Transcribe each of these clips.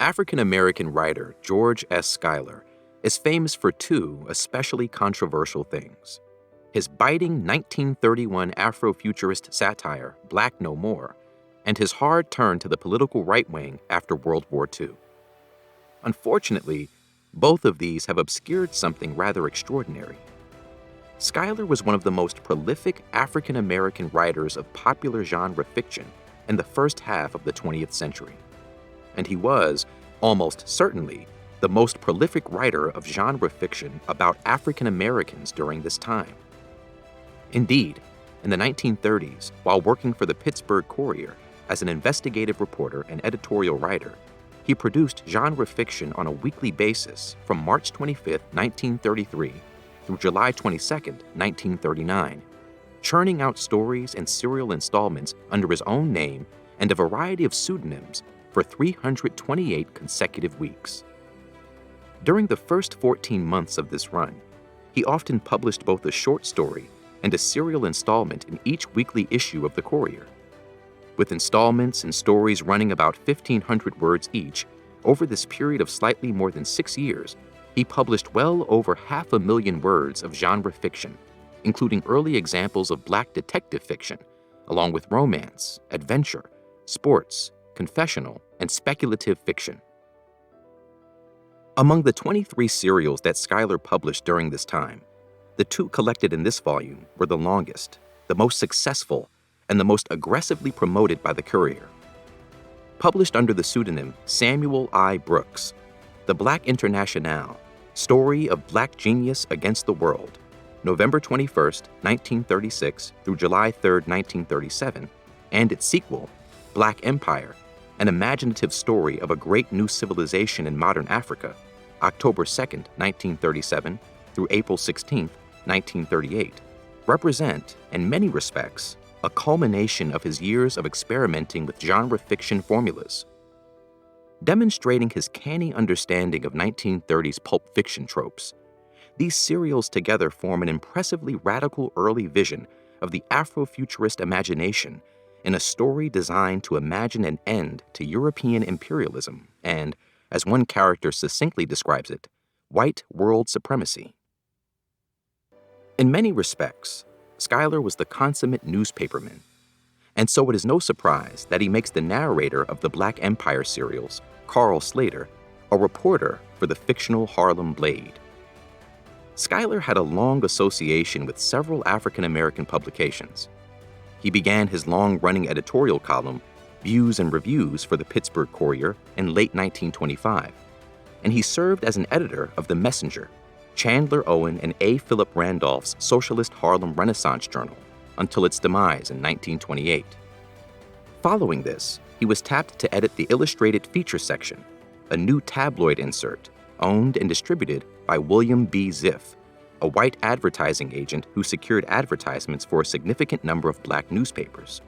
African-American writer George S. Schuyler is famous for two especially controversial things: his biting 1931 Afrofuturist satire, Black No More, and his hard turn to the political right wing after World War II. Unfortunately, both of these have obscured something rather extraordinary. Schuyler was one of the most prolific African-American writers of popular genre fiction in the first half of the 20th century. And he was, almost certainly, the most prolific writer of genre fiction about African Americans during this time. Indeed, in the 1930s, while working for the Pittsburgh Courier as an investigative reporter and editorial writer, he produced genre fiction on a weekly basis from March 25, 1933 through July 22, 1939, churning out stories and serial installments under his own name and a variety of pseudonyms for 328 consecutive weeks. During the first 14 months of this run, he often published both a short story and a serial installment in each weekly issue of the Courier. With installments and stories running about 1,500 words each, over this period of slightly more than 6 years, he published well over 500,000 words of genre fiction, including early examples of Black detective fiction, along with romance, adventure, sports, confessional, and speculative fiction. Among the 23 serials that Schuyler published during this time, the two collected in this volume were the longest, the most successful, and the most aggressively promoted by the Courier. Published under the pseudonym Samuel I. Brooks, The Black Internationale, Story of Black Genius Against the World, November 21, 1936 through July 3, 1937, and its sequel, Black Empire, an imaginative story of a great new civilization in modern Africa, October 2, 1937 through April 16, 1938, represent, in many respects, a culmination of his years of experimenting with genre fiction formulas. Demonstrating his canny understanding of 1930s pulp fiction tropes, these serials together form an impressively radical early vision of the Afrofuturist imagination in a story designed to imagine an end to European imperialism and, as one character succinctly describes it, white world supremacy. In many respects, Schuyler was the consummate newspaperman, and so it is no surprise that he makes the narrator of the Black Empire serials, Carl Slater, a reporter for the fictional Harlem Blade. Schuyler had a long association with several African-American publications. He began his long-running editorial column, Views and Reviews, for the Pittsburgh Courier in late 1925, and he served as an editor of The Messenger, Chandler Owen and A. Philip Randolph's Socialist Harlem Renaissance Journal, until its demise in 1928. Following this, he was tapped to edit the Illustrated Feature section, a new tabloid insert owned and distributed by William B. Ziff, a white advertising agent who secured advertisements for a significant number of Black newspapers.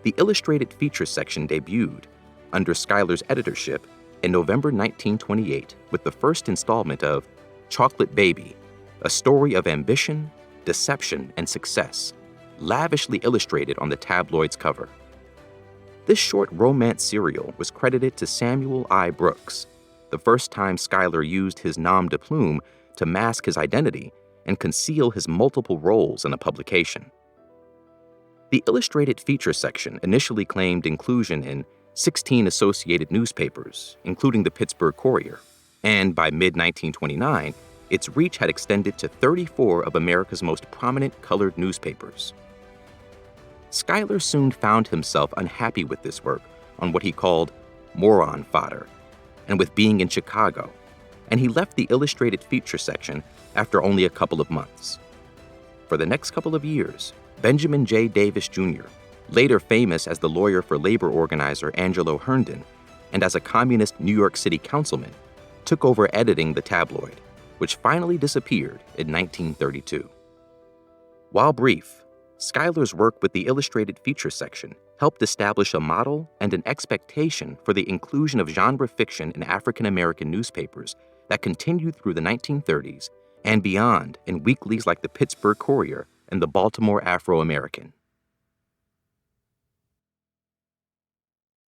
The Illustrated Feature section debuted, under Schuyler's editorship, in November 1928 with the first installment of Chocolate Baby, a story of ambition, deception, and success, lavishly illustrated on the tabloid's cover. This short romance serial was credited to Samuel I. Brooks, the first time Schuyler used his nom de plume to mask his identity and conceal his multiple roles in a publication. The Illustrated Feature section initially claimed inclusion in 16 associated newspapers, including the Pittsburgh Courier, and by mid-1929, its reach had extended to 34 of America's most prominent colored newspapers. Schuyler soon found himself unhappy with this work on what he called moron fodder, and with being in Chicago, and he left the Illustrated Feature section after only a couple of months. For the next couple of years, Benjamin J. Davis Jr., later famous as the lawyer for labor organizer Angelo Herndon and as a communist New York City councilman, took over editing the tabloid, which finally disappeared in 1932. While brief, Schuyler's work with the Illustrated Feature section helped establish a model and an expectation for the inclusion of genre fiction in African-American newspapers that continued through the 1930s and beyond in weeklies like the Pittsburgh Courier and the Baltimore Afro-American.